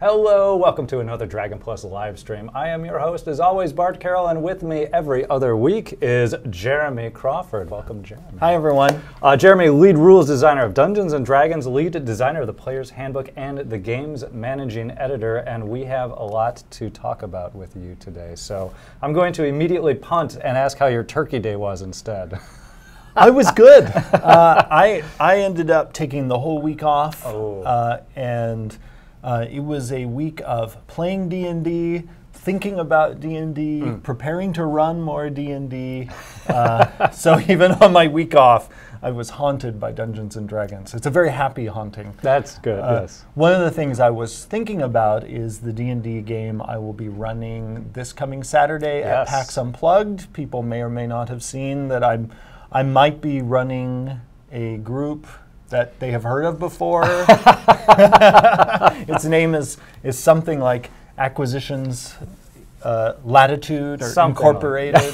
Hello, welcome to another Dragon Plus live stream. I am your host, as always, Bart Carroll, and with me every other week is Jeremy Crawford. Welcome, Jeremy. Hi, everyone. Jeremy, lead rules designer of Dungeons & Dragons, lead designer of the Player's Handbook, and the game's managing editor, and we have a lot to talk about with you today. So I'm going to immediately punt and ask how your Turkey Day was instead. I was good. I ended up taking the whole week off, and it was a week of playing D&D, thinking about D&D, preparing to run more D&D. So even on my week off, I was haunted by Dungeons & Dragons. It's a very happy haunting. That's good, yes. One of the things I was thinking about is the D&D game I will be running this coming Saturday at PAX Unplugged. People may or may not have seen that I might be running a group that they have heard of before. Its name is something like Acquisitions Latitude or something Incorporated.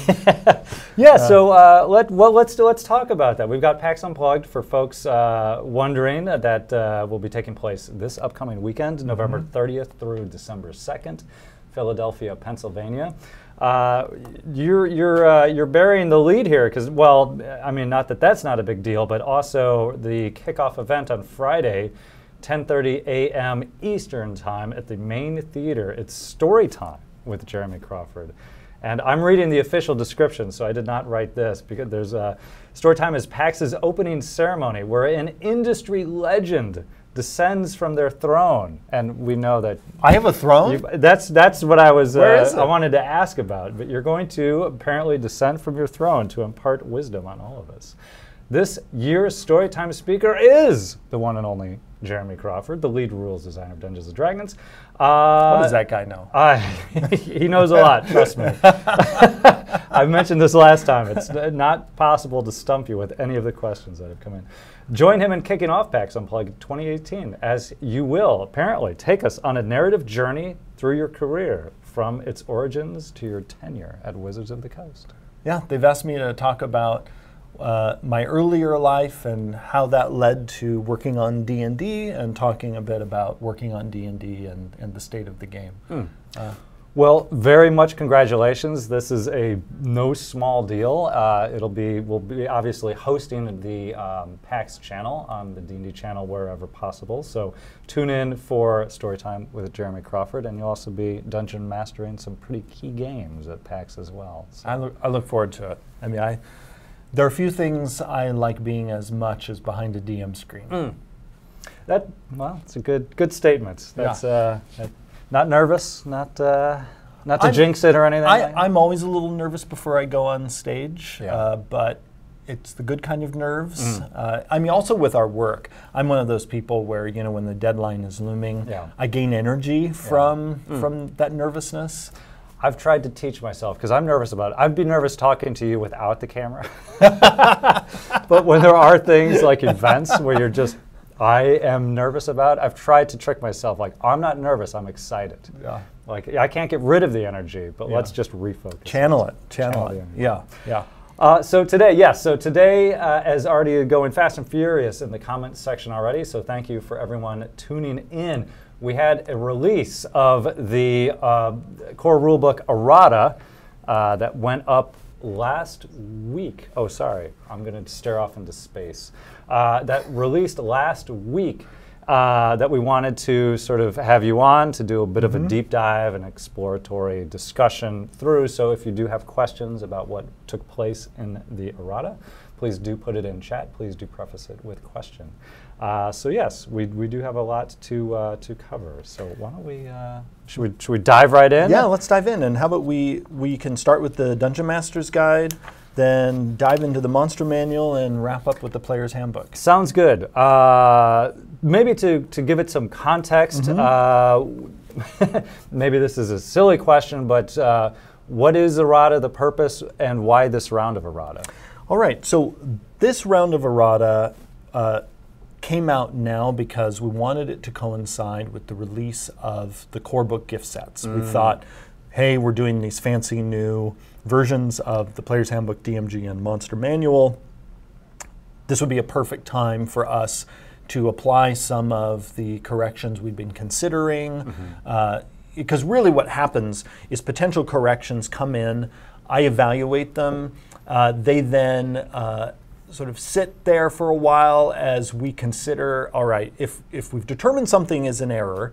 So let's talk about that. We've got PAX Unplugged for folks wondering that will be taking place this upcoming weekend, November 30th through December 2nd, Philadelphia, Pennsylvania. You're burying the lead here because, well, I mean, not that that's not a big deal, but also the kickoff event on Friday, 10:30 a.m. Eastern time at the main theater. It's story time with Jeremy Crawford. And I'm reading the official description, so I did not write this, because there's story time is PAX's opening ceremony where an industry legend descends from their throne, and we know that I have a throne. That's what I was. Where is it? I wanted to ask about, but you're going to apparently descend from your throne to impart wisdom on all of us. This year's Storytime speaker is the one and only Jeremy Crawford, the lead rules designer of Dungeons & Dragons. What does that guy know? He knows a lot, trust me. I've mentioned this last time. It's not possible to stump you with any of the questions that have come in. Join him in kicking off PAX Unplugged 2018, as you will, apparently, take us on a narrative journey through your career, from its origins to your tenure at Wizards of the Coast. Yeah, they've asked me to talk about my earlier life and how that led to working on D&D and talking a bit about working on D&D and the state of the game. Well, very much congratulations. This is no small deal. We'll be obviously hosting the PAX channel on the D&D channel wherever possible. So tune in for Storytime with Jeremy Crawford, and you'll also be dungeon mastering some pretty key games at PAX as well. So. I look forward to it. I mean, there are a few things I like being as much as behind a DM screen. Well, it's a good statement. That's not nervous, not to jinx it or anything. I'm always a little nervous before I go on stage, but it's the good kind of nerves. I mean, also with our work, I'm one of those people where, you know, when the deadline is looming, I gain energy from that nervousness. I've tried to teach myself, because I'm nervous about it. I'd be nervous talking to you without the camera. But when there are things like events where you're just, I am nervous about, I've tried to trick myself, like, I'm not nervous, I'm excited. Yeah. Like, I can't get rid of the energy, but let's just refocus. Channel it. Yeah. So today, as already going fast and furious in the comments section already, so thank you for everyone tuning in. We had a release of the core rulebook Errata that went up last week. Oh, sorry, I'm going to stare off into space. That released last week that we wanted to sort of have you on to do a bit of a deep dive and exploratory discussion through. So if you do have questions about what took place in the Errata, please do put it in chat. Please do preface it with question. So yes, we do have a lot to cover. So why don't we, should we dive right in? Yeah, let's dive in. And how about we can start with the Dungeon Master's Guide, then dive into the Monster Manual, and wrap up with the Player's Handbook. Sounds good. Maybe to give it some context, maybe this is a silly question, but what is Errata, the purpose, and why this round of Errata? All right, so this round of Errata came out now because we wanted it to coincide with the release of the core book gift sets. We thought, hey, we're doing these fancy new versions of the Player's Handbook, DMG, and Monster Manual. This would be a perfect time for us to apply some of the corrections we've been considering. Because really what happens is potential corrections come in, I evaluate them, they then sort of sit there for a while as we consider, all right, if we've determined something is an error,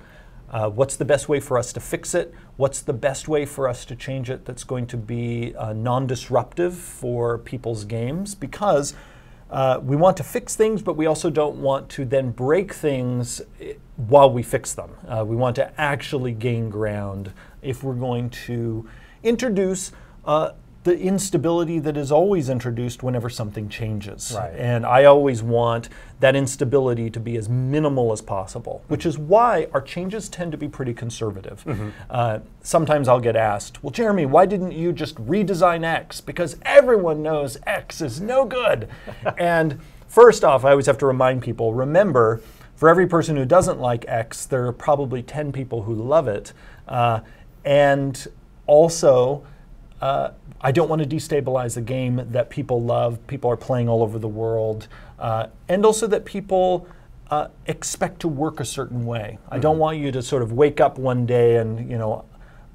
what's the best way for us to fix it? What's the best way for us to change it that's going to be non-disruptive for people's games? Because we want to fix things, but we also don't want to then break things while we fix them. We want to actually gain ground if we're going to introduce the instability that is always introduced whenever something changes. Right. And I always want that instability to be as minimal as possible, which is why our changes tend to be pretty conservative. Sometimes I'll get asked, well, Jeremy, why didn't you just redesign X? Because everyone knows X is no good. And first off, I always have to remind people, remember, for every person who doesn't like X, there are probably 10 people who love it. And also, I don't want to destabilize a game that people love, people are playing all over the world, and also that people expect to work a certain way. I don't want you to sort of wake up one day and, you know,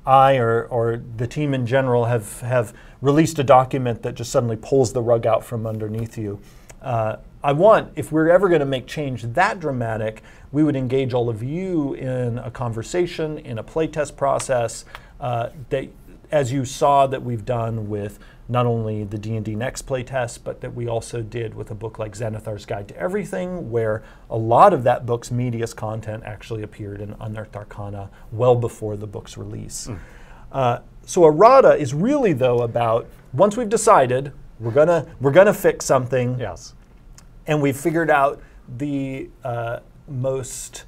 I or the team in general have released a document that just suddenly pulls the rug out from underneath you. I want, if we're ever going to make change that dramatic, we would engage all of you in a conversation, in a playtest process, that, as you saw that we've done with not only the D&D Next playtest, but that we also did with a book like Xanathar's Guide to Everything, where a lot of that book's meatiest content actually appeared in Unearthed Arcana well before the book's release. So Errata is really, though, about once we've decided we're gonna fix something, Yes. and we've figured out the most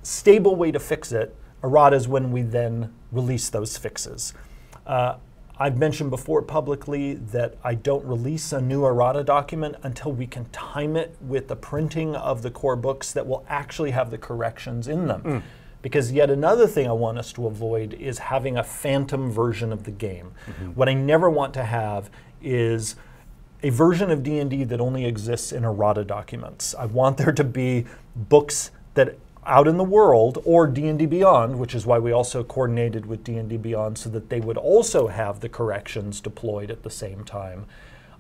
stable way to fix it, Errata is when we then release those fixes. I've mentioned before publicly that I don't release a new Errata document until we can time it with the printing of the core books that will actually have the corrections in them. Because yet another thing I want us to avoid is having a phantom version of the game. What I never want to have is a version of D&D that only exists in Errata documents. I want there to be books that out in the world, or D&D Beyond, which is why we also coordinated with D&D Beyond so that they would also have the corrections deployed at the same time.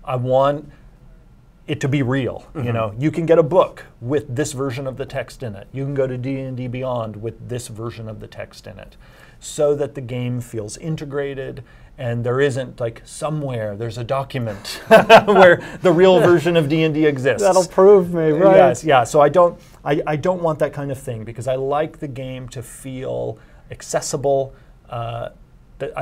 I want it to be real. You know, you can get a book with this version of the text in it. You can go to D&D Beyond with this version of the text in it, so that the game feels integrated and there isn't like somewhere there's a document where the real version of D&D exists. That'll prove me, right? Yes, yeah. So I don't want that kind of thing, because I like the game to feel accessible. I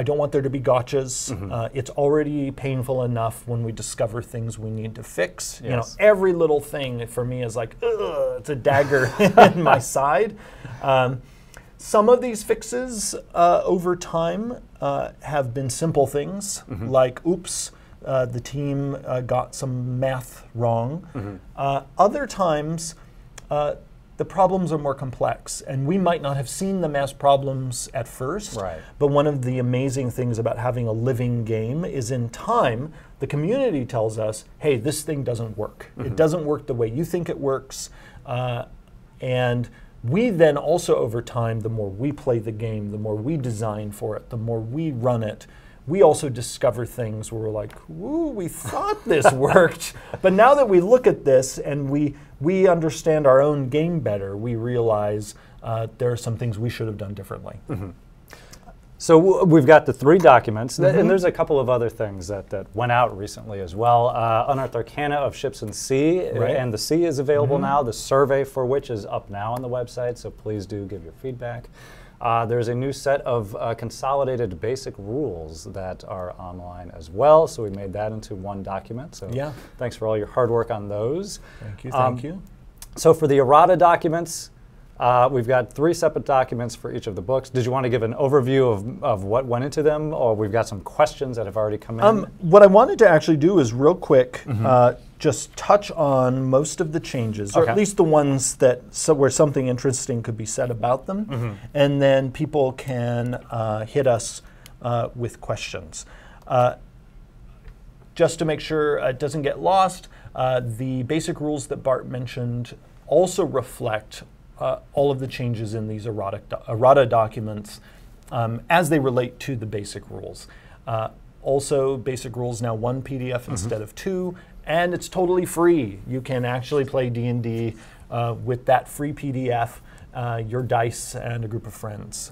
don't want there to be gotchas. It's already painful enough when we discover things we need to fix. You know, every little thing for me is like, ugh, it's a dagger in my side. Some of these fixes over time have been simple things, like, oops, the team got some math wrong. Other times, the problems are more complex, and we might not have seen the math problems at first, but one of the amazing things about having a living game is in time, the community tells us, hey, this thing doesn't work. It doesn't work the way you think it works, and we then also, over time, the more we play the game, the more we design for it, the more we run it, we also discover things where we're like, ooh, we thought this worked. But now that we look at this and we understand our own game better, we realize there are some things we should have done differently. So we've got the 3 documents, and there's a couple of other things that went out recently as well. Unearthed Arcana of Ships and Sea, and the Sea is available now, the survey for which is up now on the website, so please do give your feedback. There's a new set of consolidated basic rules that are online as well, so we made that into one document. So thanks for all your hard work on those. Thank you, thank you. So for the Errata documents, we've got 3 separate documents for each of the books. Did you want to give an overview of what went into them, or we've got some questions that have already come in? What I wanted to actually do is real quick just touch on most of the changes, or at least the ones that where something interesting could be said about them, and then people can hit us with questions. Just to make sure it doesn't get lost, the basic rules that Bart mentioned also reflect all of the changes in these errata documents as they relate to the basic rules. Also, basic rules now 1 PDF instead of 2, and it's totally free. You can actually play D&D with that free PDF, your dice, and a group of friends.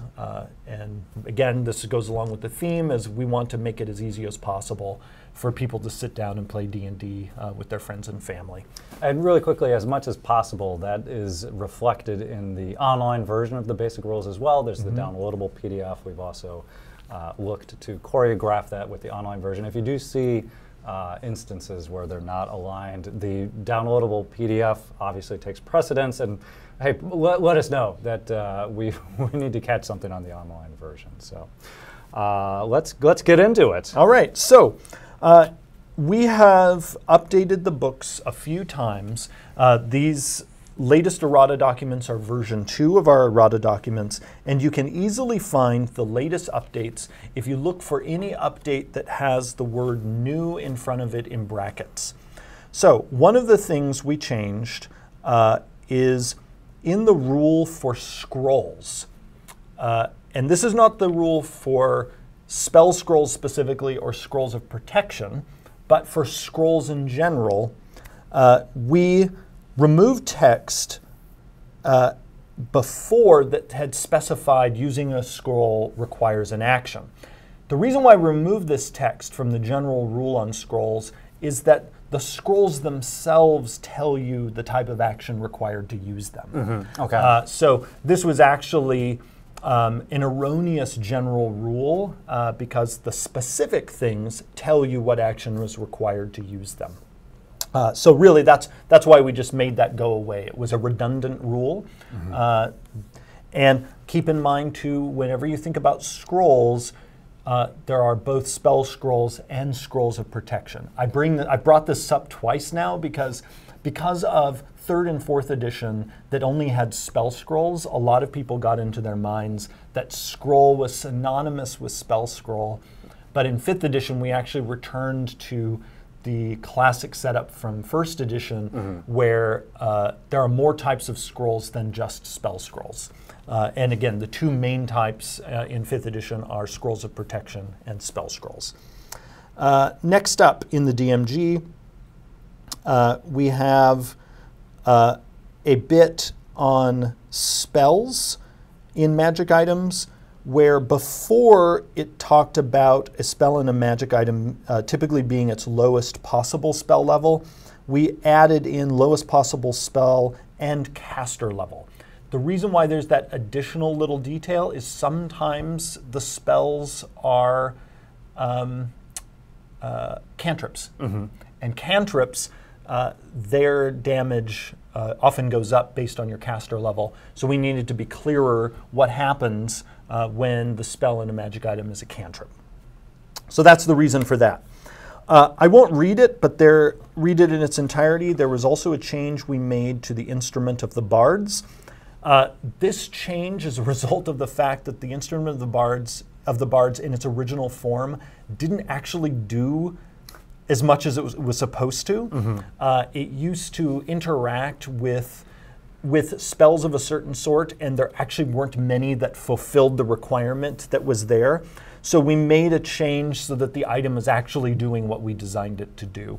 And again, this goes along with the theme, as we want to make it as easy as possible for people to sit down and play D&D with their friends and family. And really quickly, as much as possible, that is reflected in the online version of the basic rules as well. There's the downloadable PDF. We've also looked to choreograph that with the online version. If you do see instances where they're not aligned, the downloadable PDF obviously takes precedence, and hey, let us know that we need to catch something on the online version. So let's get into it. All right, so we have updated the books a few times. These latest errata documents are version 2 of our errata documents, and you can easily find the latest updates if you look for any update that has the word new in front of it in brackets. So one of the things we changed is in the rule for scrolls. And this is not the rule for spell scrolls specifically or scrolls of protection, but for scrolls in general, we removed text before that had specified using a scroll requires an action. The reason why we removed this text from the general rule on scrolls is that the scrolls themselves tell you the type of action required to use them. Okay. So this was actually an erroneous general rule because the specific things tell you what action was required to use them. So really, that's why we just made that go away. It was a redundant rule. And keep in mind, too, whenever you think about scrolls, there are both spell scrolls and scrolls of protection. I brought this up twice now because of 3rd and 4th edition that only had spell scrolls, a lot of people got into their minds that scroll was synonymous with spell scroll. But in 5th edition, we actually returned to the classic setup from 1st edition where there are more types of scrolls than just spell scrolls. And again, the 2 main types in 5th edition are scrolls of protection and spell scrolls. Next up in the DMG, we have a bit on spells in magic items, where before it talked about a spell in a magic item typically being its lowest possible spell level, we added in lowest possible spell and caster level. The reason why there's that additional little detail is sometimes the spells are cantrips. And cantrips, their damage often goes up based on your caster level. So we needed to be clearer what happens when the spell in a magic item is a cantrip. So that's the reason for that. I won't read it, but read it in its entirety. There was also a change we made to the instrument of the Bards. This change is a result of the fact that the instrument of the Bards in its original form didn't actually do as much as it was supposed to. It used to interact with spells of a certain sort, and there actually weren't many that fulfilled the requirement that was there. So we made a change so that the item is actually doing what we designed it to do.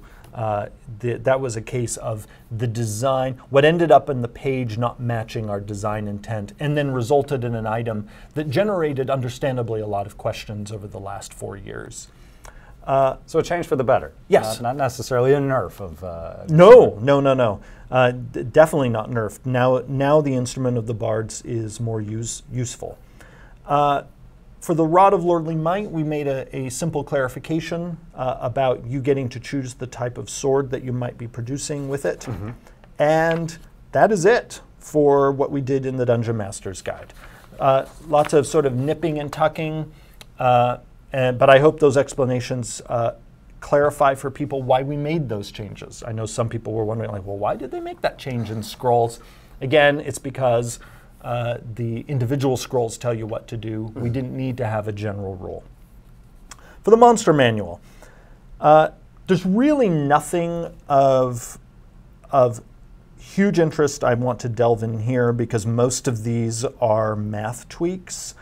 That was a case of the design, what ended up in the page not matching our design intent, and then resulted in an item that generated, understandably, a lot of questions over the last 4 years. So a change for the better. Yes. Not necessarily a nerf of... No. Definitely not nerfed. Now the instrument of the Bards is more useful. For the Rod of Lordly Might, we made a simple clarification about you getting to choose the type of sword that you might be producing with it. And that is it for what we did in the Dungeon Master's Guide. Lots of sort of nipping and tucking, but I hope those explanations clarify for people why we made those changes. I know some people were wondering, like, well, why did they make that change in scrolls? Again, it's because the individual scrolls tell you what to do. We didn't need to have a general rule. For the monster manual, there's really nothing of huge interest I want to delve in here because most of these are math tweaks.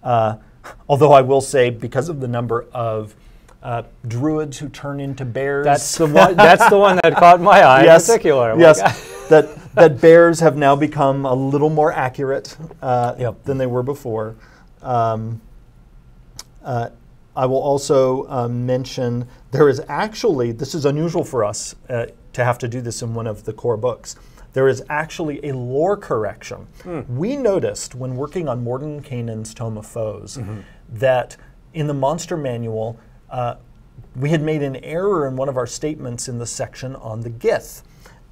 Although I will say, because of the number of druids who turn into bears. That's the one. That's the one that caught my eye in particular. Yes, that bears have now become a little more accurate than they were before. I will also mention there is actually, this is unusual for us to have to do this in one of the core books, there is actually a lore correction. We noticed when working on Mordenkainen's Tome of Foes that in the monster manual, we had made an error in one of our statements in the section on the Gith.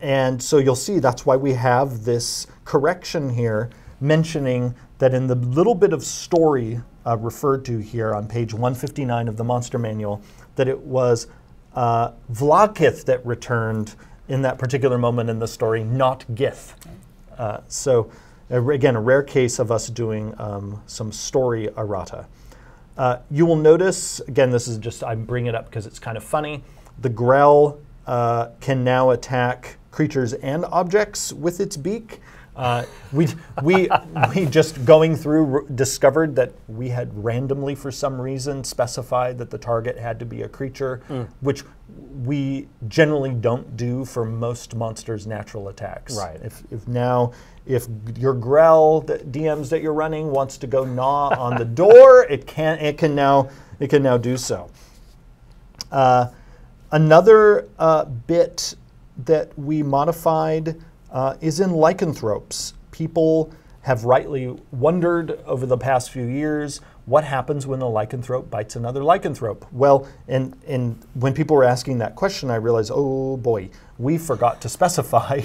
And so you'll see that's why we have this correction here mentioning that in the little bit of story referred to here on page 159 of the monster manual, that it was Vlaakith that returned in that particular moment in the story, not Gith. So again, a rare case of us doing some story errata. You will notice, again, this is just, I bring it up because it's kind of funny, the Grell can now attack creatures and objects with its beak. We just going through discovered that we had randomly, for some reason, specified that the target had to be a creature, which we generally don't do for most monsters' natural attacks. Right. If your Grell, the DMs that you're running, wants to go gnaw on the door, it can now do so. Another bit that we modified is in lycanthropes. People have rightly wondered over the past few years what happens when a lycanthrope bites another lycanthrope. Well, and when people were asking that question, I realized, oh boy, we forgot to specify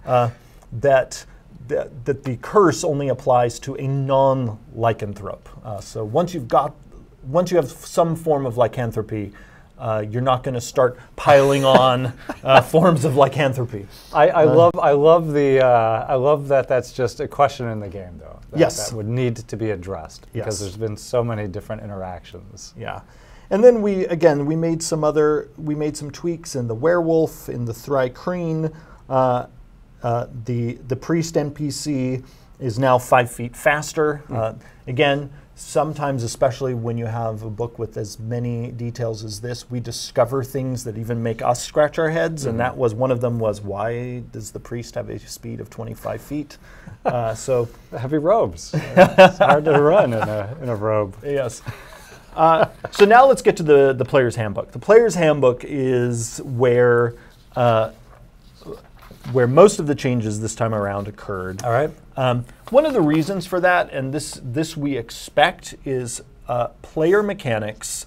that the curse only applies to a non-lycanthrope. So once you have some form of lycanthropy, you're not going to start piling on forms of lycanthropy. I love that. That's just a question in the game, though. That would need to be addressed because there's been so many different interactions. Yeah, and then we made some tweaks in the werewolf, in the Thri-Kreen. The Priest Npc is now 5 feet faster. Again. Sometimes, especially when you have a book with as many details as this, we discover things that even make us scratch our heads, and that was one of them was, why does the priest have a speed of 25 feet? So heavy robes. It's hard to run in a robe. Yes. So now let's get to the player's handbook. The player's handbook is where most of the changes this time around occurred. All right. One of the reasons for that, and this we expect, is player mechanics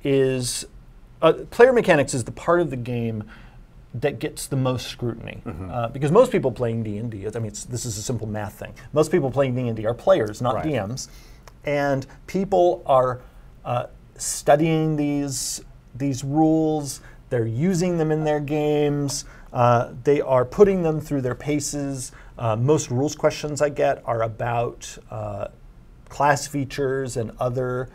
is the part of the game that gets the most scrutiny. Because most people playing D&D, I mean, this is a simple math thing. Most people playing D&D are players, not DMs. And people are studying these rules. They're using them in their games. They are putting them through their paces. Most rules questions I get are about class features and other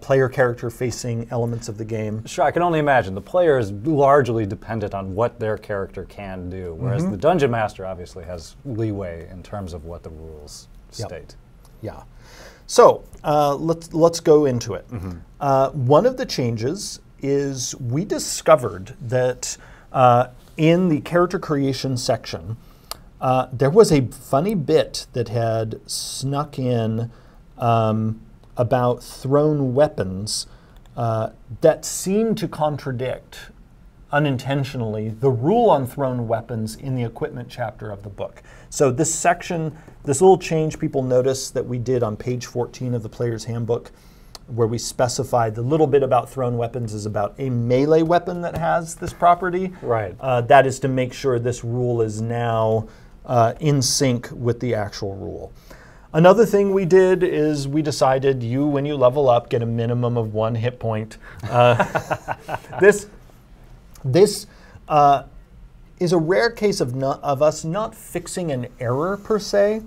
player character facing elements of the game. Sure, I can only imagine. The player is largely dependent on what their character can do, whereas the Dungeon Master obviously has leeway in terms of what the rules state. Yeah. So let's go into it. One of the changes is we discovered that in the character creation section, there was a funny bit that had snuck in about thrown weapons that seemed to contradict, unintentionally, the rule on thrown weapons in the equipment chapter of the book. So this section, this little change people notice that we did on page 14 of the Player's Handbook, where we specified the little bit about thrown weapons is about a melee weapon that has this property. Right. That is to make sure this rule is now in sync with the actual rule. Another thing we did is we decided when you level up, get a minimum of 1 hit point. This is a rare case of us not fixing an error per se,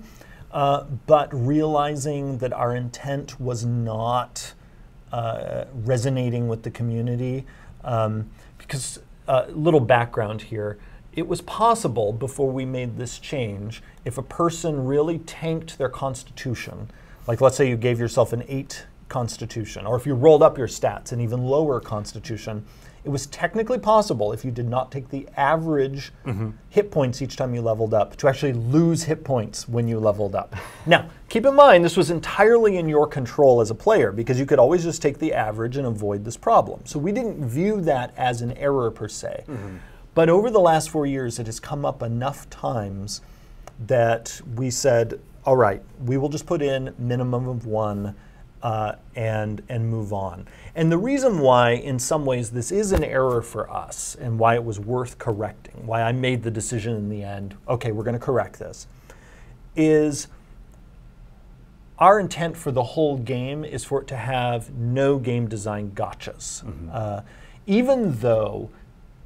but realizing that our intent was not resonating with the community. Because little background here, it was possible before we made this change, if a person really tanked their constitution, like let's say you gave yourself an 8 constitution, or if you rolled up your stats, an even lower constitution, it was technically possible, if you did not take the average hit points each time you leveled up, to actually lose hit points when you leveled up. Now, keep in mind, this was entirely in your control as a player, because you could always just take the average and avoid this problem. So we didn't view that as an error per se. But over the last 4 years, it has come up enough times that we said, all right, we will just put in minimum of 1 and move on. And the reason why, in some ways, this is an error for us and why it was worth correcting, why I made the decision in the end, okay, we're going to correct this, is our intent for the whole game is for it to have no game design gotchas. Even though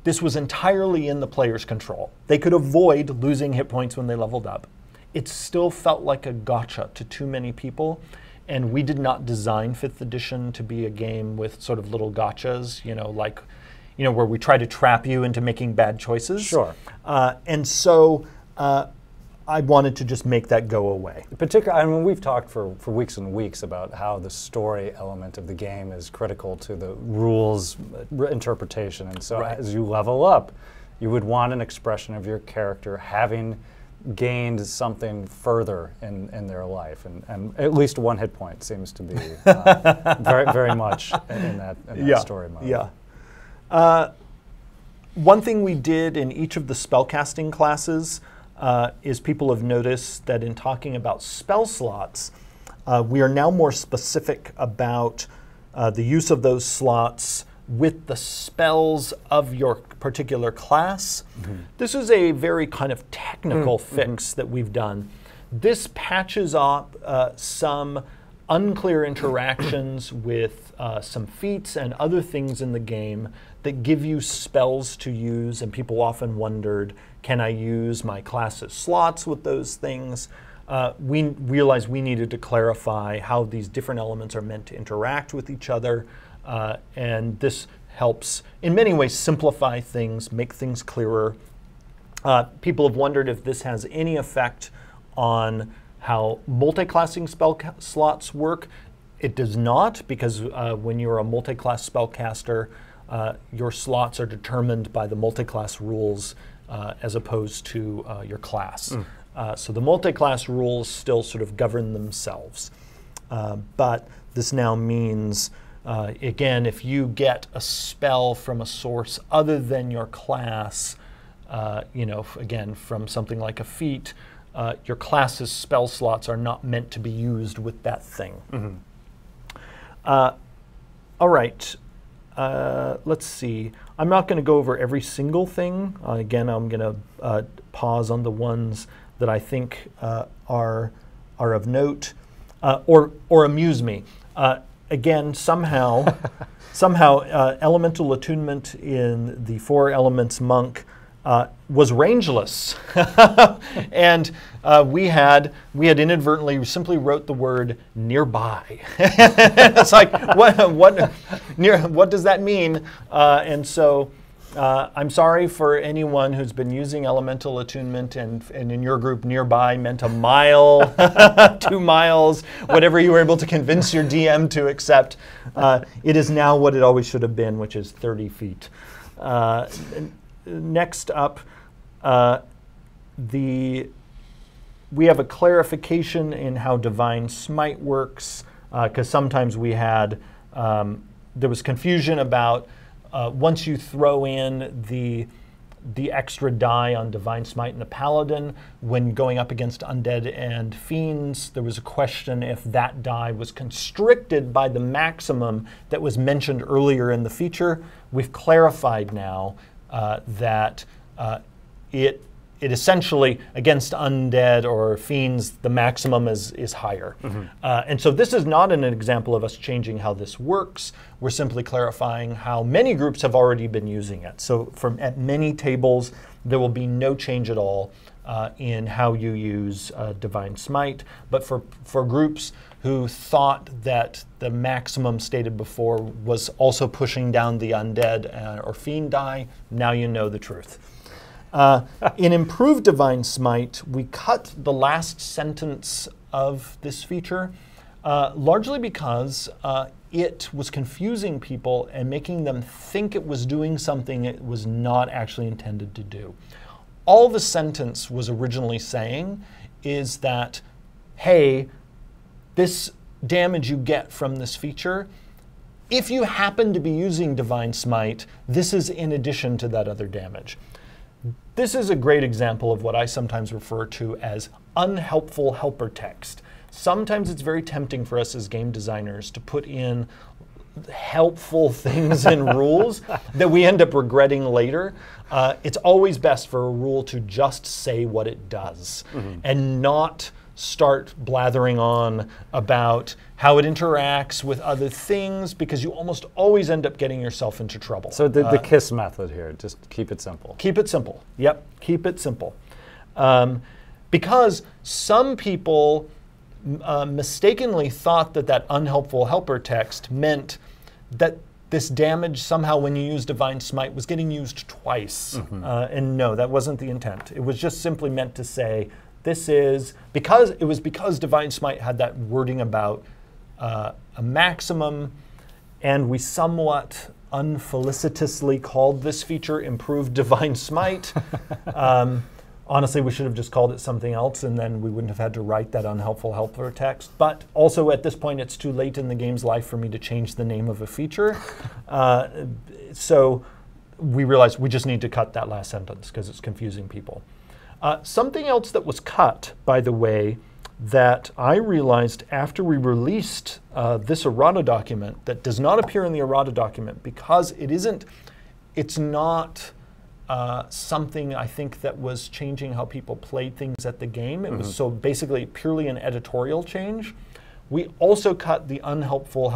this was entirely in the player's control, they could avoid losing hit points when they leveled up, it still felt like a gotcha to too many people. And we did not design 5th edition to be a game with sort of little gotchas, where we try to trap you into making bad choices. Sure. And so I wanted to just make that go away. Particularly, I mean, we've talked for weeks and weeks about how the story element of the game is critical to the rules interpretation. And so as you level up, you would want an expression of your character having gained something further in their life, and at least 1 hit point seems to be very much in that story mode. Yeah. One thing we did in each of the spellcasting classes is people have noticed that in talking about spell slots, we are now more specific about the use of those slots with the spells of your particular class. This is a very kind of technical fix that we've done. This patches up some unclear interactions with some feats and other things in the game that give you spells to use, and people often wondered, can I use my class's slots with those things? We realized we needed to clarify how these different elements are meant to interact with each other. And this helps, in many ways, simplify things, make things clearer. People have wondered if this has any effect on how multi-classing spell slots work. It does not, because when you're a multi-class spellcaster, your slots are determined by the multi-class rules as opposed to your class. So the multi-class rules still sort of govern themselves. But this now means again, if you get a spell from a source other than your class, again, from something like a feat, your class's spell slots are not meant to be used with that thing. All right, let's see. I'm not going to go over every single thing. Again, I'm going to pause on the ones that I think are of note or amuse me. Again, somehow elemental attunement in the 4 elements monk was rangeless, and we had inadvertently simply wrote the word nearby. It's like what does that mean? And so I'm sorry for anyone who's been using elemental attunement and in your group nearby meant a mile, 2 miles, whatever you were able to convince your DM to accept. It is now what it always should have been, which is 30 feet. Next up, we have a clarification in how Divine Smite works, because sometimes we had, there was confusion about once you throw in the extra die on Divine Smite and the Paladin, when going up against undead and fiends, there was a question if that die was constricted by the maximum that was mentioned earlier in the feature. We've clarified now that it essentially, against undead or fiends, the maximum is higher. And so this is not an example of us changing how this works. We're simply clarifying how many groups have already been using it. So at many tables, there will be no change at all in how you use Divine Smite. But for groups who thought that the maximum stated before was also pushing down the undead or fiend die, now you know the truth. In Improved Divine Smite, we cut the last sentence of this feature, largely because it was confusing people and making them think it was doing something it was not actually intended to do. All the sentence was originally saying is that, hey, this damage you get from this feature, if you happen to be using Divine Smite, this is in addition to that other damage. This is a great example of what I sometimes refer to as unhelpful helper text. Sometimes it's very tempting for us as game designers to put in helpful things in rules that we end up regretting later. It's always best for a rule to just say what it does and not start blathering on about how it interacts with other things, because you almost always end up getting yourself into trouble. So the KISS method here, just keep it simple. Keep it simple. Yep, keep it simple. Because some people mistakenly thought that that unhelpful helper text meant that this damage somehow, when you use Divine Smite, was getting used twice. And no, that wasn't the intent. It was just simply meant to say, this is, because Divine Smite had that wording about a maximum, and we somewhat unfelicitously called this feature Improved Divine Smite. Honestly, we should have just called it something else, and then we wouldn't have had to write that unhelpful helper text. But also at this point, it's too late in the game's life for me to change the name of a feature. So we realized we just need to cut that last sentence because it's confusing people. Something else that was cut, by the way, that I realized after we released this Errata document that does not appear in the Errata document because it's not something I think that was changing how people played things at the game. It was so basically purely an editorial change. We also cut the unhelpful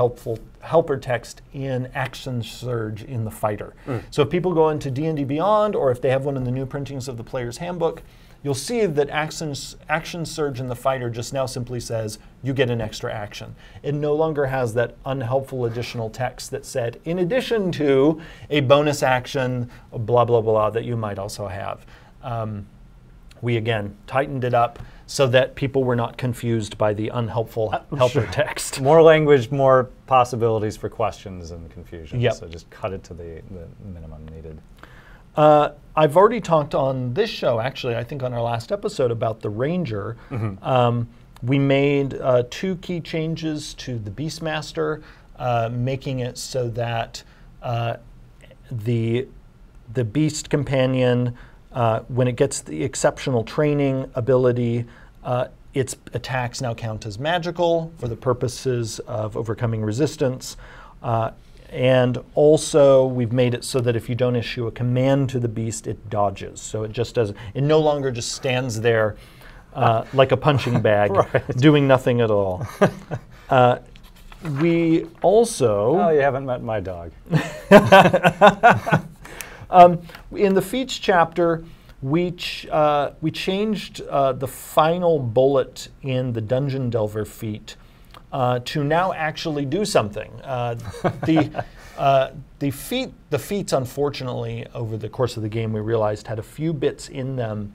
helper text in Action Surge in the fighter. So if people go into D&D Beyond, or if they have one of the new printings of the Player's Handbook, you'll see that Action Surge in the fighter just now simply says, you get an extra action. It no longer has that unhelpful additional text that said, in addition to a bonus action, blah, blah, blah, that you might also have. We, again, tightened it up so that people were not confused by the unhelpful helper text. More language, more possibilities for questions and confusion. Yep. So just cut it to the minimum needed. I've already talked on this show, actually, I think on our last episode, about the Ranger. We made 2 key changes to the Beastmaster, making it so that the Beast Companion, when it gets the exceptional training ability, its attacks now count as magical for the purposes of overcoming resistance. And also, we've made it so that if you don't issue a command to the beast, it dodges. So it just doesn't, it no longer just stands there like a punching bag, doing nothing at all. We also... Oh, you haven't met my dog. In the feats chapter, we changed the final bullet in the Dungeon Delver feat to now actually do something. The feats, unfortunately, over the course of the game, we realized had a few bits in them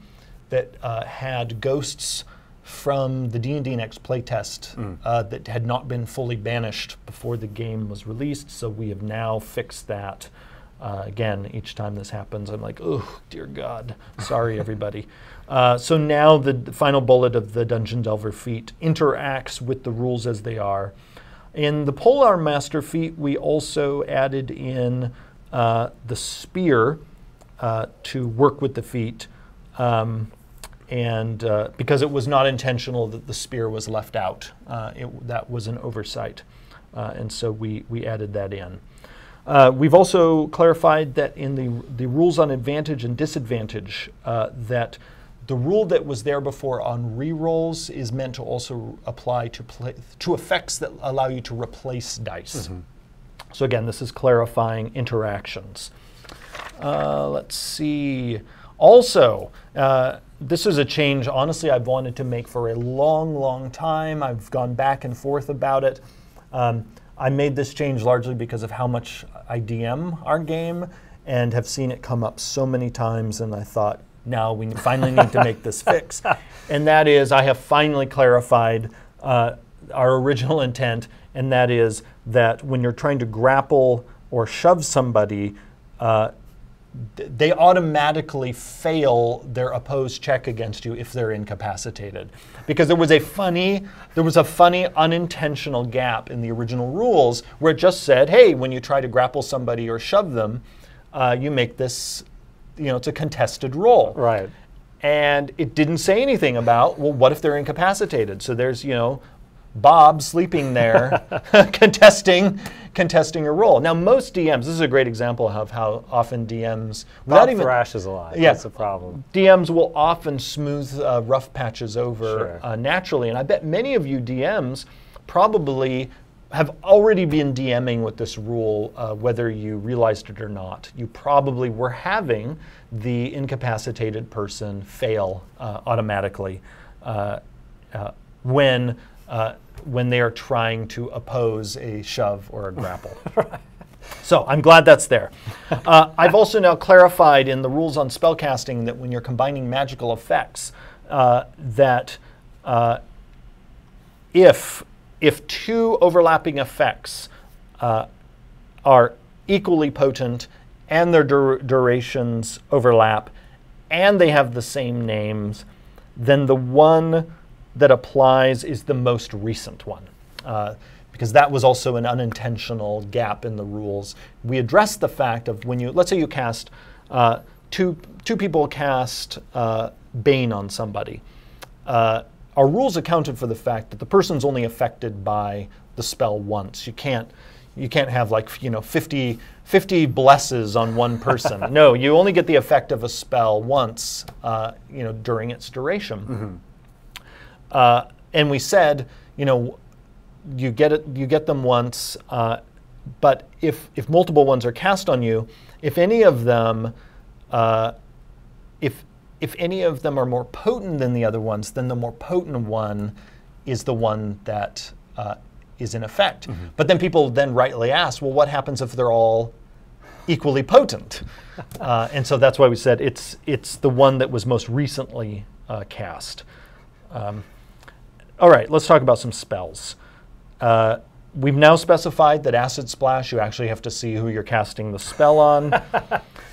that had ghosts from the D&D Next playtest that had not been fully banished before the game was released. So we have now fixed that. Again, each time this happens, I'm like, oh, dear God, sorry, everybody. So now the final bullet of the Dungeon Delver feat interacts with the rules as they are. In the Polearm Master feat, we also added in the spear to work with the feat. And because it was not intentional that the spear was left out. That was an oversight. And so we added that in. We've also clarified that in the rules on advantage and disadvantage, that the rule that was there before on rerolls is meant to also apply to effects that allow you to replace dice. So again, this is clarifying interactions. Let's see. Also, this is a change, honestly, I've wanted to make for a long, long time. I've gone back and forth about it. I made this change largely because of how much I DM our game and have seen it come up so many times, and I thought now we finally need to make this fix. And that is, I have finally clarified our original intent, and that is that when you're trying to grapple or shove somebody, they automatically fail their opposed check against you if they're incapacitated. Because there was a funny unintentional gap in the original rules where it just said, hey, when you try to grapple somebody or shove them, you make this, it's a contested roll. Right. And it didn't say anything about, well, what if they're incapacitated? So there's, Bob sleeping there contesting a roll. Now, most DMs, this is a great example of how often DMs, Bob thrashes a lot. Yeah, that's a problem. DMs will often smooth rough patches over Sure. Naturally, and I bet many of you DMs probably have already been DMing with this rule, whether you realized it or not. You probably were having the incapacitated person fail automatically when they are trying to oppose a shove or a grapple. Right. So I'm glad that's there. I've also now clarified in the rules on spellcasting that when you're combining magical effects, that if two overlapping effects are equally potent and their durations overlap and they have the same names, then the one that applies is the most recent one. Because that was also an unintentional gap in the rules. We addressed the fact of when let's say you cast, two people cast Bane on somebody. Our rules accounted for the fact that the person's only affected by the spell once. You can't have 50 blesses on one person. No, you only get the effect of a spell once, during its duration. Mm-hmm. And we said, you get them once, but if multiple ones are cast on you, if any of them are more potent than the other ones, then the more potent one is the one that is in effect. Mm-hmm. But then people then rightly ask, well, what happens if they're all equally potent? And so that's why we said it's the one that was most recently cast. All right, let's talk about some spells. We've now specified that Acid Splash, you actually have to see who you're casting the spell on.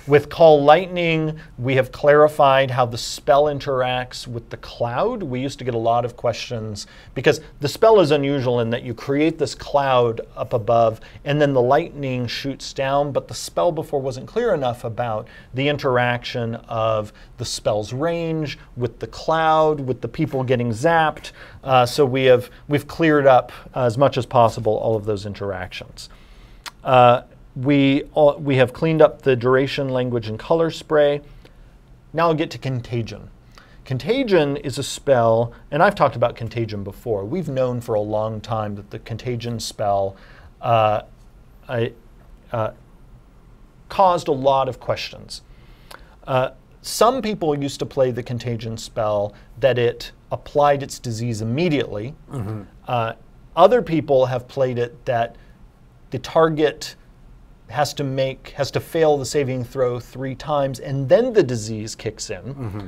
With Call Lightning, we have clarified how the spell interacts with the cloud. We used to get a lot of questions because the spell is unusual in that you create this cloud up above and then the lightning shoots down, but the spell before wasn't clear enough about the interaction of the spell's range with the cloud, with the people getting zapped. So we've cleared up as much as possible all of those interactions. We have cleaned up the duration, language, and color spray. Now I'll get to Contagion. Contagion is a spell, and I've talked about Contagion before. We've known for a long time that the Contagion spell caused a lot of questions. Some people used to play the Contagion spell that it applied its disease immediately. Mm-hmm. Other people have played it that the target has to fail the saving throw 3 times and then the disease kicks in. Mm-hmm.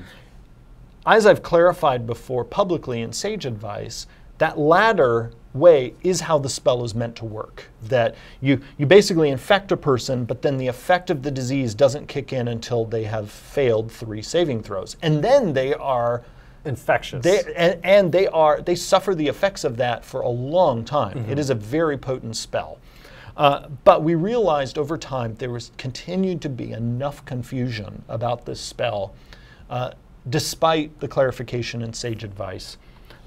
As I've clarified before publicly in Sage Advice, that latter way is how the spell is meant to work. That you basically infect a person, but then the effect of the disease doesn't kick in until they have failed 3 saving throws. And then they are infectious. They suffer the effects of that for a long time. Mm-hmm. It is a very potent spell. But we realized over time there was continued to be enough confusion about this spell, despite the clarification in Sage Advice,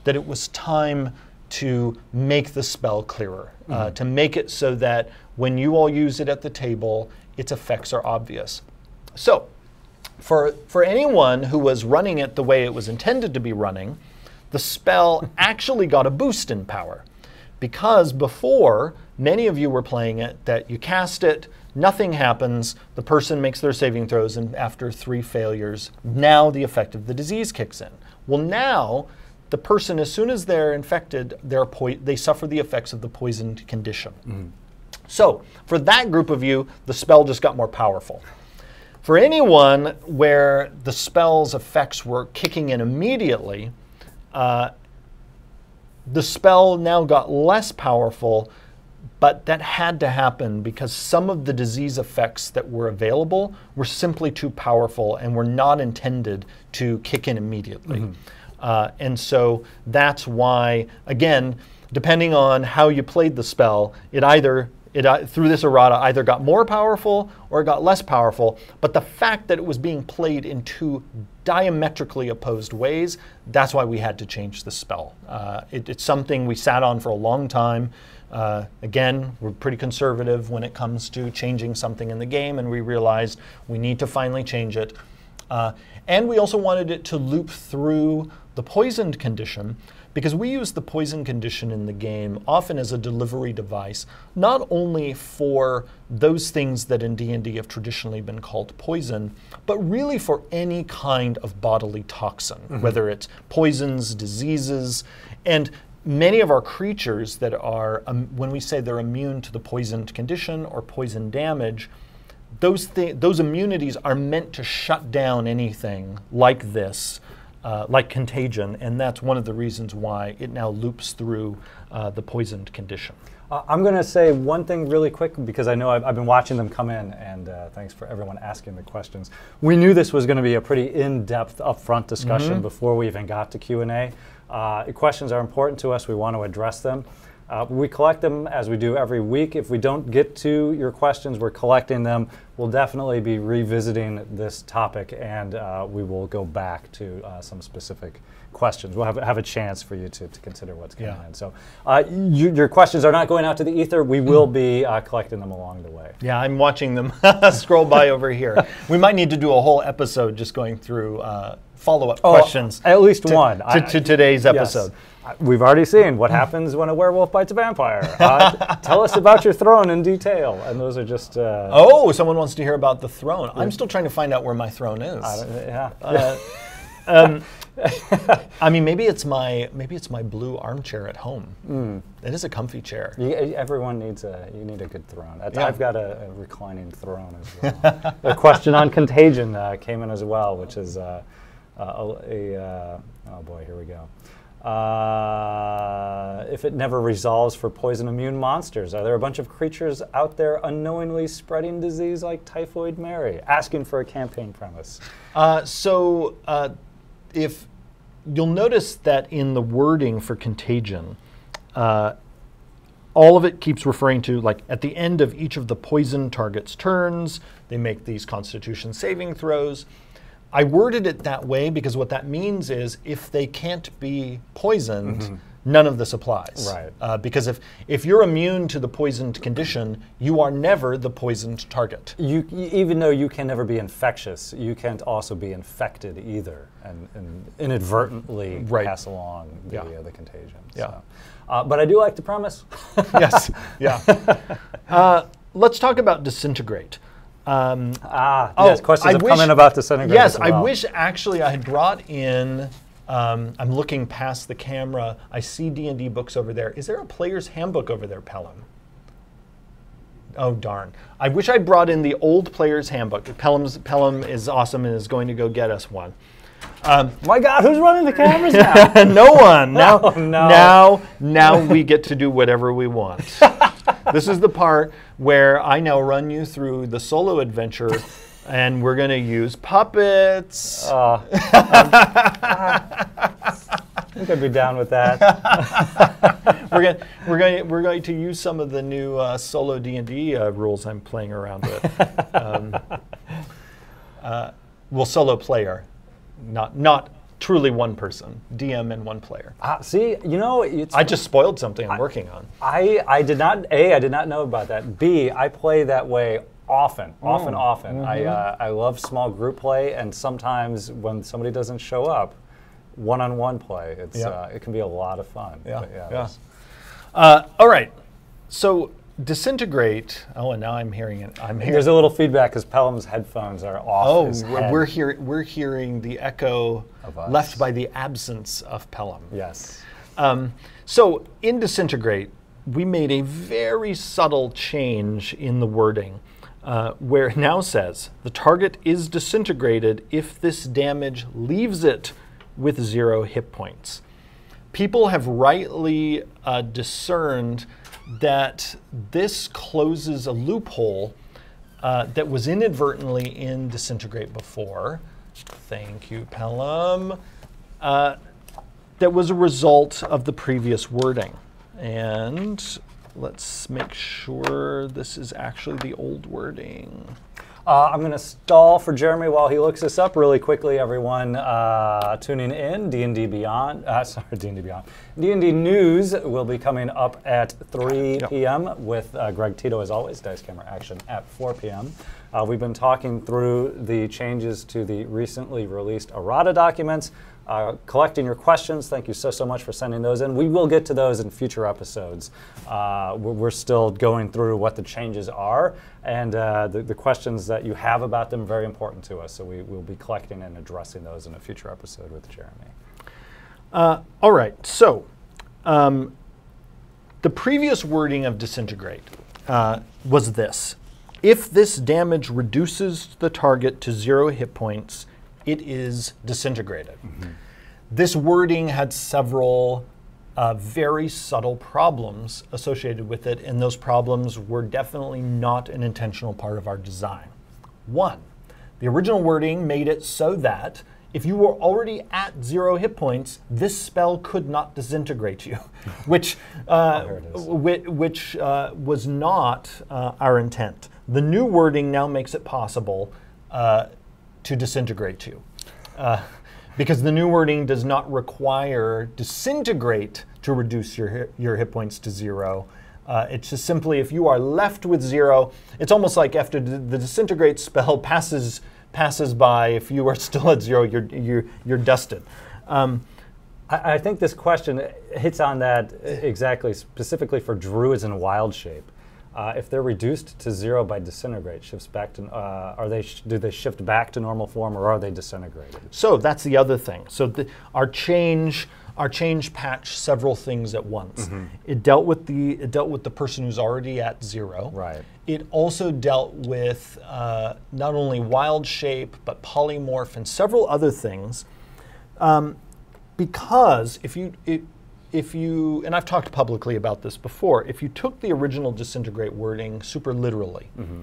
that it was time to make the spell clearer, to make it so that when you all use it at the table, its effects are obvious. So, for anyone who was running it the way it was intended to be running, the spell actually got a boost in power. Because before, many of you were playing it that you cast it, nothing happens, the person makes their saving throws, and after 3 failures, now the effect of the disease kicks in. Well, now, the person, as soon as they're infected, they suffer the effects of the poisoned condition. Mm-hmm. So, for that group of you, the spell just got more powerful. For anyone where the spell's effects were kicking in immediately, the spell now got less powerful, but that had to happen because some of the disease effects that were available were simply too powerful and were not intended to kick in immediately. And so that's why, again, depending on how you played the spell, through this errata either got more powerful or it got less powerful, but the fact that it was being played in two diametrically opposed ways, that's why we had to change the spell. It's something we sat on for a long time. Again, we're pretty conservative when it comes to changing something in the game, and we realized we need to finally change it. And we also wanted it to loop through the poisoned condition, because we use the poison condition in the game often as a delivery device, not only for those things that in D&D have traditionally been called poison, but really for any kind of bodily toxin, whether it's poisons, diseases, and many of our creatures that are, when we say they're immune to the poisoned condition or poison damage, those immunities are meant to shut down anything like this, like Contagion, and that's one of the reasons why it now loops through the poisoned condition. I'm going to say one thing really quick because I know I've been watching them come in, and thanks for everyone asking the questions. We knew this was going to be a pretty in-depth, upfront discussion before we even got to Q&A. Questions are important to us. We want to address them. We collect them as we do every week. If we don't get to your questions, we're collecting them. We'll definitely be revisiting this topic, and we will go back to some specific questions. We'll have a chance for you to consider what's coming in. So your questions are not going out to the ether. We will be collecting them along the way. Yeah, I'm watching them scroll by over here. We might need to do a whole episode just going through follow-up questions. At least one. To today's episode. Yes. We've already seen what happens when a werewolf bites a vampire. Tell us about your throne in detail. And those are just... oh, someone wants to hear about the throne. I'm still trying to find out where my throne is. I mean, maybe it's my blue armchair at home. It is a comfy chair. Everyone needs you need a good throne. I've got a reclining throne as well. A question on Contagion came in as well, which is oh boy, here we go. If it never resolves for poison immune monsters, are there a bunch of creatures out there unknowingly spreading disease like Typhoid Mary? Asking for a campaign premise. If you'll notice that in the wording for Contagion, all of it keeps referring to, like, at the end of each of the poison target's turns, they make these Constitution saving throws. I worded it that way because what that means is if they can't be poisoned, none of this applies. Right. Because if you're immune to the poisoned condition, you are never the poisoned target. Even though you can never be infectious, you can't also be infected either and inadvertently pass along the contagion. Yeah. So. But I do like the premise. Yes. Yeah. Let's talk about Disintegrate. Yes, questions have come in about Disintegrate. Yes, as well. I wish actually I had brought in, I'm looking past the camera, I see D&D books over there. Is there a player's handbook over there, Pelham? Oh, darn. I wish I'd brought in the old player's handbook. Pelham is awesome and is going to go get us one. My God, who's running the cameras now? No one. Now we get to do whatever we want. This is the part where I now run you through the solo adventure, and we're going to use puppets. I think I'd be down with that. We're going to use some of the new solo D&D rules I'm playing around with. Well, solo player, not truly one person, DM and one player. See, you know, I just spoiled something I'm working on. I did not know about that. B, I play that way often. I love small group play, and sometimes when somebody doesn't show up, one-on-one play, it can be a lot of fun. All right, so Disintegrate. Oh, and now I'm hearing it. There's a little feedback because Pelham's headphones are off his head. We're hearing the echo left by the absence of Pelham. Yes. So in Disintegrate, we made a very subtle change in the wording. where it now says, the target is disintegrated if this damage leaves it with 0 hit points. People have rightly discerned that this closes a loophole that was inadvertently in Disintegrate before. Thank you, Pelham. That was a result of the previous wording. And let's make sure this is actually the old wording. I'm going to stall for Jeremy while he looks this up really quickly, everyone tuning in. D&D Beyond, D&D Beyond. D&D News will be coming up at 3 p.m. with Greg Tito, as always, Dice Camera Action at 4 p.m. We've been talking through the changes to the recently released Errata documents, collecting your questions. Thank you so much for sending those in. We will get to those in future episodes. We're still going through what the changes are, and the questions that you have about them are very important to us, so we will be collecting and addressing those in a future episode with Jeremy. All right, so the previous wording of Disintegrate was this. If this damage reduces the target to 0 hit points, it is disintegrated. Mm-hmm. This wording had several very subtle problems associated with it, and those problems were definitely not an intentional part of our design. One, the original wording made it so that if you were already at 0 hit points, this spell could not disintegrate you, which was not our intent. The new wording now makes it possible to disintegrate you, because the new wording does not require Disintegrate to reduce your hit points to 0. It's just simply if you are left with 0, it's almost like after the Disintegrate spell passes by, if you are still at 0, you're dusted. I think this question hits on that exactly, specifically for Druids and Wild Shape. If they're reduced to 0 by Disintegrate, shifts back to, do they shift back to normal form, or are they disintegrated? So that's the other thing. So our change patched several things at once. Mm-hmm. It dealt with the person who's already at 0. Right. It also dealt with not only Wild Shape but Polymorph and several other things. Because if you, and I've talked publicly about this before, if you took the original Disintegrate wording super literally, mm-hmm.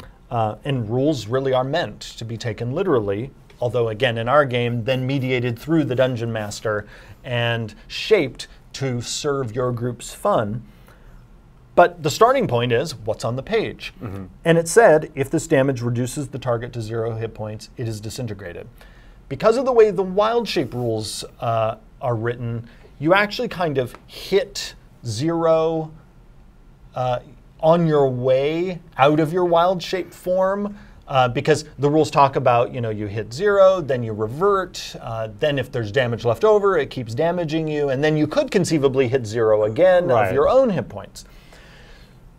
And rules really are meant to be taken literally, although again in our game, then mediated through the Dungeon Master and shaped to serve your group's fun. But the starting point is what's on the page. Mm-hmm. And it said, if this damage reduces the target to 0 hit points, it is disintegrated. Because of the way the Wild Shape rules are written, you actually kind of hit 0 on your way out of your Wild Shape form, because the rules talk about, you hit 0, then you revert, then if there's damage left over, it keeps damaging you, and then you could conceivably hit 0 again of your own hit points.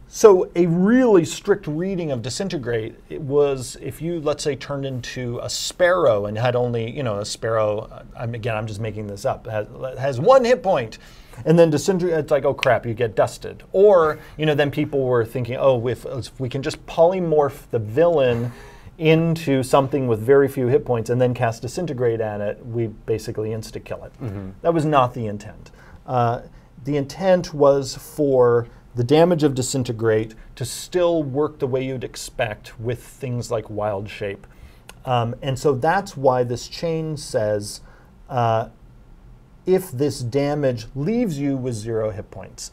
So a really strict reading of Disintegrate, it was if you, let's say, turned into a sparrow and had only, a sparrow, I'm just making this up, has 1 hit point, and then Disintegrate, it's like, oh crap, you get dusted. Or, then people were thinking, oh, if we can just polymorph the villain into something with very few hit points and then cast Disintegrate at it, we basically insta-kill it. Mm-hmm. That was not the intent. The intent was for the damage of Disintegrate to still work the way you'd expect with things like Wild Shape. And so that's why this change says, if this damage leaves you with 0 hit points.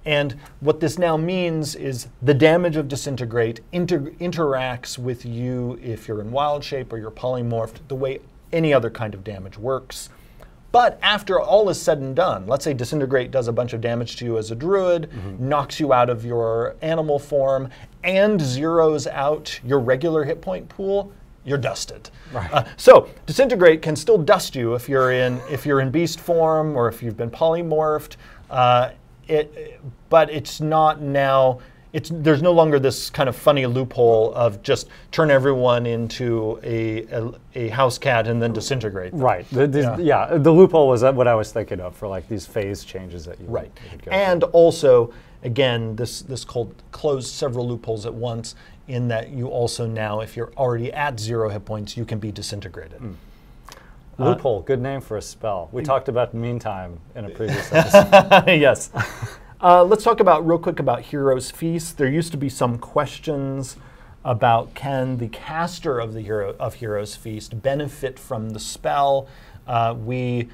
And what this now means is the damage of Disintegrate interacts with you if you're in Wild Shape or you're polymorphed the way any other kind of damage works. But after all is said and done, let's say Disintegrate does a bunch of damage to you as a druid, mm-hmm. knocks you out of your animal form, and zeroes out your regular hit point pool, you're dusted. Right. So Disintegrate can still dust you if you're in beast form or if you've been polymorphed. But it's not now. There's no longer this kind of funny loophole of just turn everyone into a house cat and then disintegrate them. Right. The loophole was what I was thinking of for like these phase changes that you right. And also, again, this closed several loopholes at once. in that you also now, if you're already at 0 hit points, you can be disintegrated. Loophole, good name for a spell. We talked about meantime in a previous episode. Yes. Let's talk real quick about Hero's Feast. There used to be some questions about can the caster of Hero's Feast benefit from the spell. We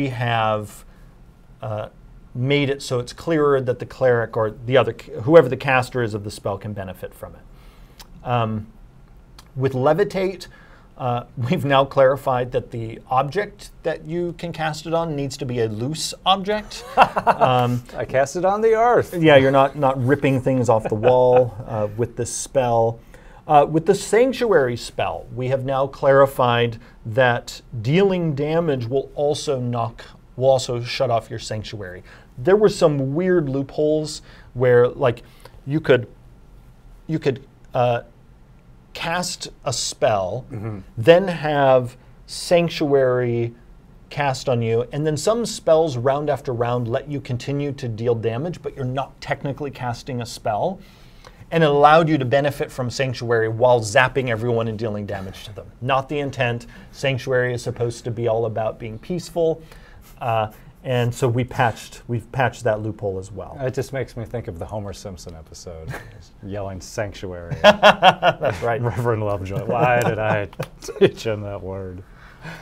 have made it so it's clearer that the cleric or whoever the caster is of the spell can benefit from it. With Levitate, we've now clarified that the object that you can cast it on needs to be a loose object. I cast it on the earth. Yeah, you're not ripping things off the wall with this spell. With the Sanctuary spell, we have now clarified that dealing damage will also shut off your Sanctuary. There were some weird loopholes where, like, you could cast a spell, then have Sanctuary cast on you, and then some spells round after round let you continue to deal damage, but you're not technically casting a spell. And it allowed you to benefit from Sanctuary while zapping everyone and dealing damage to them. Not the intent. Sanctuary is supposed to be all about being peaceful. And so we've patched that loophole as well. It just makes me think of the Homer Simpson episode, yelling Sanctuary. That's right. Reverend Lovejoy. Why did I teach him that word?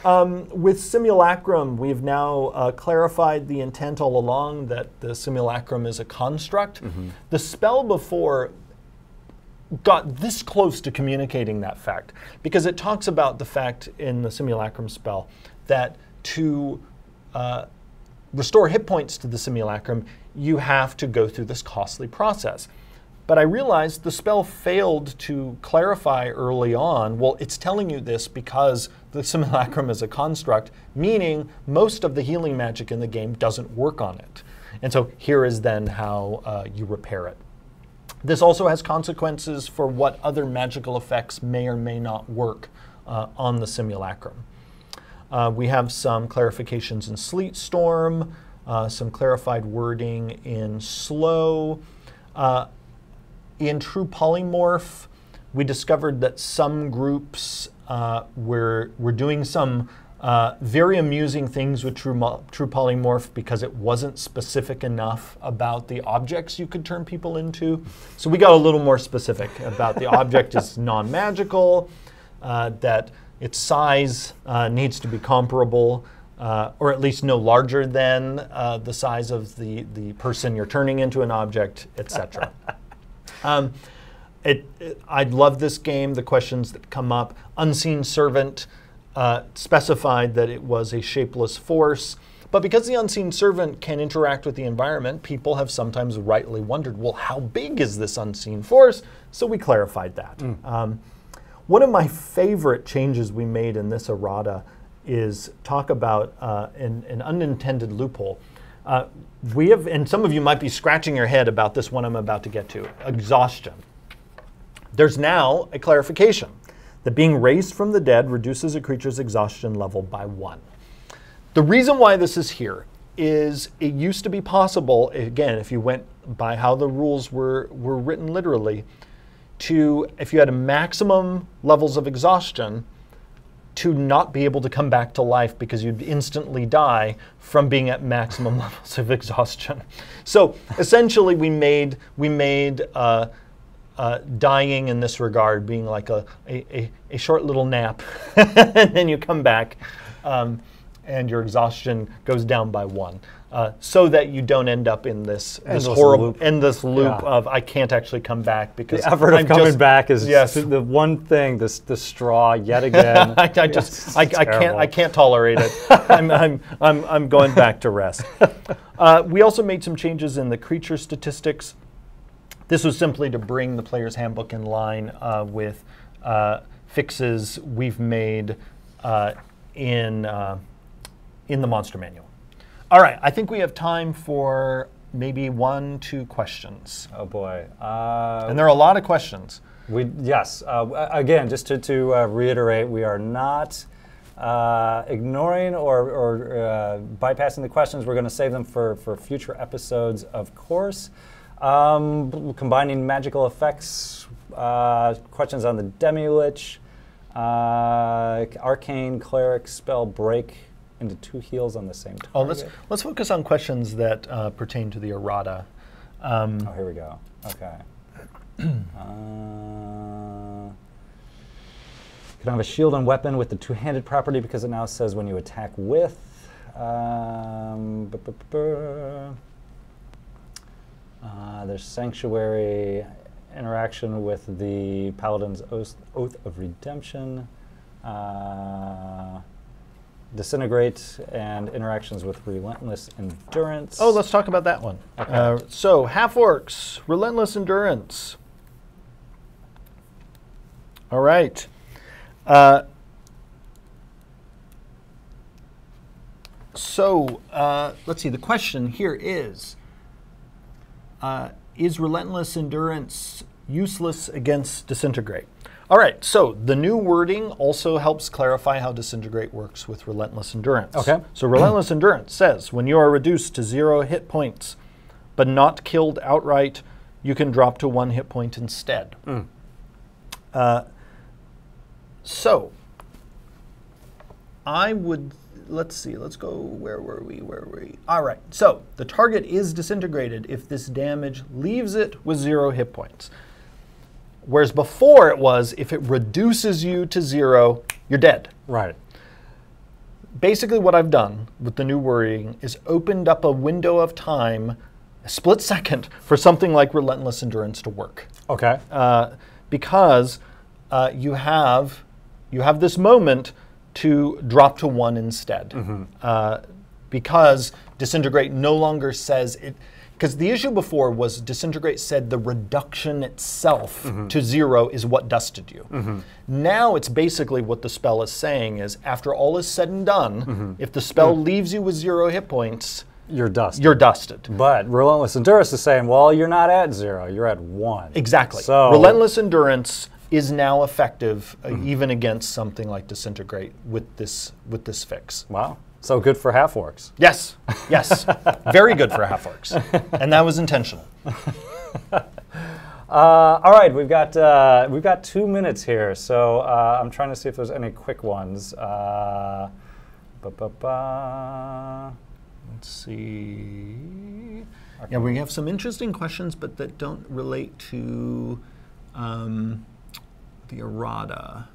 With Simulacrum, we've now clarified the intent all along that the Simulacrum is a construct. The spell before got this close to communicating that fact because it talks about the fact in the Simulacrum spell that to restore hit points to the Simulacrum, you have to go through this costly process. But I realized the spell failed to clarify early on. Well, it's telling you this because the Simulacrum is a construct, meaning most of the healing magic in the game doesn't work on it. And so here is then how you repair it. This also has consequences for what other magical effects may or may not work on the Simulacrum. We have some clarifications in Sleet Storm, some clarified wording in Slow. In True Polymorph, we discovered that some groups were doing some very amusing things with True Polymorph because it wasn't specific enough about the objects you could turn people into. So we got a little more specific about the object is non-magical, that its size needs to be comparable, or at least no larger than the size of the person you're turning into an object, etc. I love this game, the questions that come up. Unseen Servant specified that it was a shapeless force, but because the Unseen Servant can interact with the environment, people have sometimes rightly wondered, well, how big is this unseen force? So we clarified that. One of my favorite changes we made in this errata is talk about an unintended loophole. We have, and some of you might be scratching your head about this one I'm about to get to, exhaustion. There's now a clarification that being raised from the dead reduces a creature's exhaustion level by 1. The reason why this is here is it used to be possible, again, if you went by how the rules were written literally, if you had a maximum levels of exhaustion, to not be able to come back to life because you'd instantly die from being at maximum levels of exhaustion. So essentially we made dying in this regard being like a short little nap and then you come back and your exhaustion goes down by 1. So that you don't end up in this horrible endless loop of I can't actually come back because the effort of coming back is the one thing, the straw yet again. I can't tolerate it. I'm going back to rest. We also made some changes in the creature statistics. This was simply to bring the player's handbook in line with fixes we've made in the monster manual. All right, I think we have time for maybe 1-2 questions. Oh boy. And there are a lot of questions. Yes. Again, just to reiterate, we are not ignoring or bypassing the questions. We're going to save them for future episodes, of course. Combining magical effects, questions on the Demi-Lich, Arcane Cleric spell break into 2 heals on the same target. Oh, let's focus on questions that pertain to the errata. Oh, here we go. Okay. Can have a shield and weapon with the 2-handed property because it now says when you attack with. There's Sanctuary, interaction with the Paladin's Oath of Redemption, Disintegrate, and interactions with Relentless Endurance. Oh, let's talk about that one. Okay. So, half-orcs, Relentless Endurance. All right. Let's see. The question here is Relentless Endurance useless against Disintegrate? All right, so the new wording also helps clarify how Disintegrate works with Relentless Endurance. Okay. So Relentless Endurance says, when you are reduced to 0 hit points, but not killed outright, you can drop to 1 hit point instead. So I would, let's see, let's go, where were we? All right, so the target is disintegrated if this damage leaves it with 0 hit points. Whereas before it was, if it reduces you to 0, you're dead. Right. Basically what I've done with the new wording is opened up a window of time, a split second, for something like Relentless Endurance to work. Okay. Because you have this moment to drop to 1 instead. Because Disintegrate no longer says it. Because the issue before was Disintegrate said the reduction itself to 0 is what dusted you. Now it's basically what the spell is saying is after all is said and done, if the spell leaves you with 0 hit points, you're dusted. You're dusted. But Relentless Endurance is saying, well, you're not at 0, you're at 1. Exactly. So Relentless Endurance is now effective even against something like Disintegrate with this fix. Wow. So good for half-orcs. Yes, yes. Very good for half-orcs. And that was intentional. All right, we've got 2 minutes here, so I'm trying to see if there's any quick ones. Let's see. Yeah, we have some interesting questions, but that don't relate to the errata.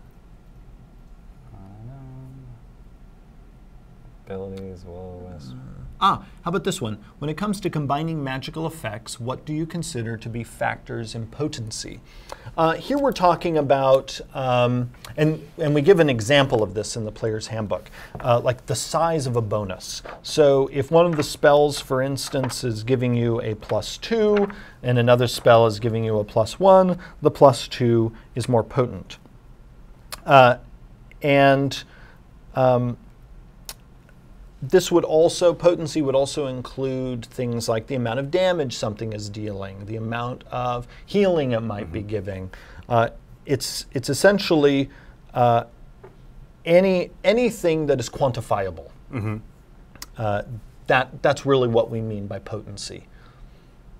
Abilities, will-o-wisp. How about this one? When it comes to combining magical effects, what do you consider to be factors in potency? Here we're talking about, and we give an example of this in the player's handbook, like the size of a bonus. So if one of the spells, for instance, is giving you a +2, and another spell is giving you a +1, the +2 is more potent. Potency would also include things like the amount of damage something is dealing, the amount of healing it might be giving. It's essentially anything that is quantifiable. That's really what we mean by potency.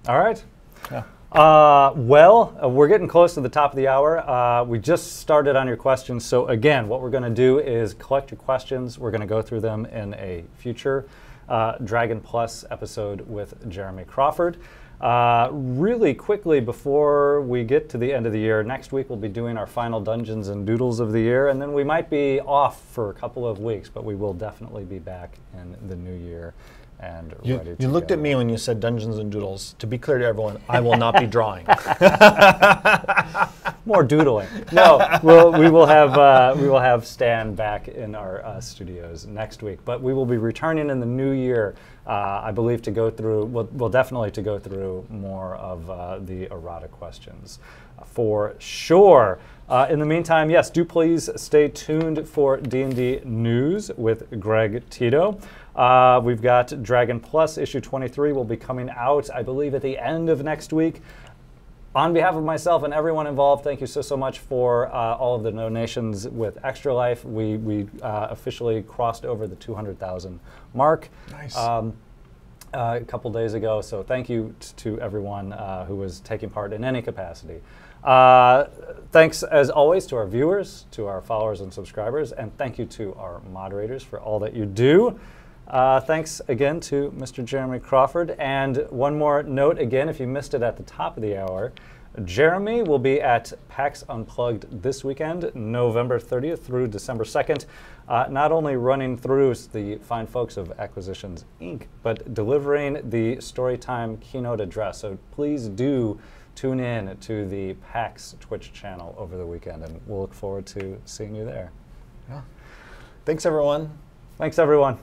All right. Yeah. We're getting close to the top of the hour. We just started on your questions. So again, what we're going to do is collect your questions. We're going to go through them in a future Dragon Plus episode with Jeremy Crawford. Really quickly before we get to the end of the year, next week we'll be doing our final Dungeons and Doodles of the year, and then we might be off for a couple of weeks, but we will definitely be back in the new year. And you looked go. at me when you said Dungeons and Doodles. To be clear to everyone, I will not be drawing. More doodling. No, we will have Stan back in our studios next week, but we will be returning in the new year. I believe to go through. We'll definitely to go through more of the errata questions, for sure. In the meantime, yes, do please stay tuned for D&D News with Greg Tito. We've got Dragon Plus issue 23 will be coming out, I believe, at the end of next week. On behalf of myself and everyone involved, thank you so much for all of the donations with Extra Life. We officially crossed over the 200,000 mark. Nice. a couple days ago. So thank you to everyone who was taking part in any capacity. Thanks, as always, to our viewers, to our followers and subscribers, and thank you to our moderators for all that you do. Thanks again to Mr. Jeremy Crawford. And one more note, again, if you missed it at the top of the hour, Jeremy will be at PAX Unplugged this weekend, November 30th through December 2nd, not only running through the fine folks of Acquisitions, Inc., but delivering the Storytime keynote address. So please do tune in to the PAX Twitch channel over the weekend, and we'll look forward to seeing you there. Yeah. Thanks, everyone. Thanks, everyone.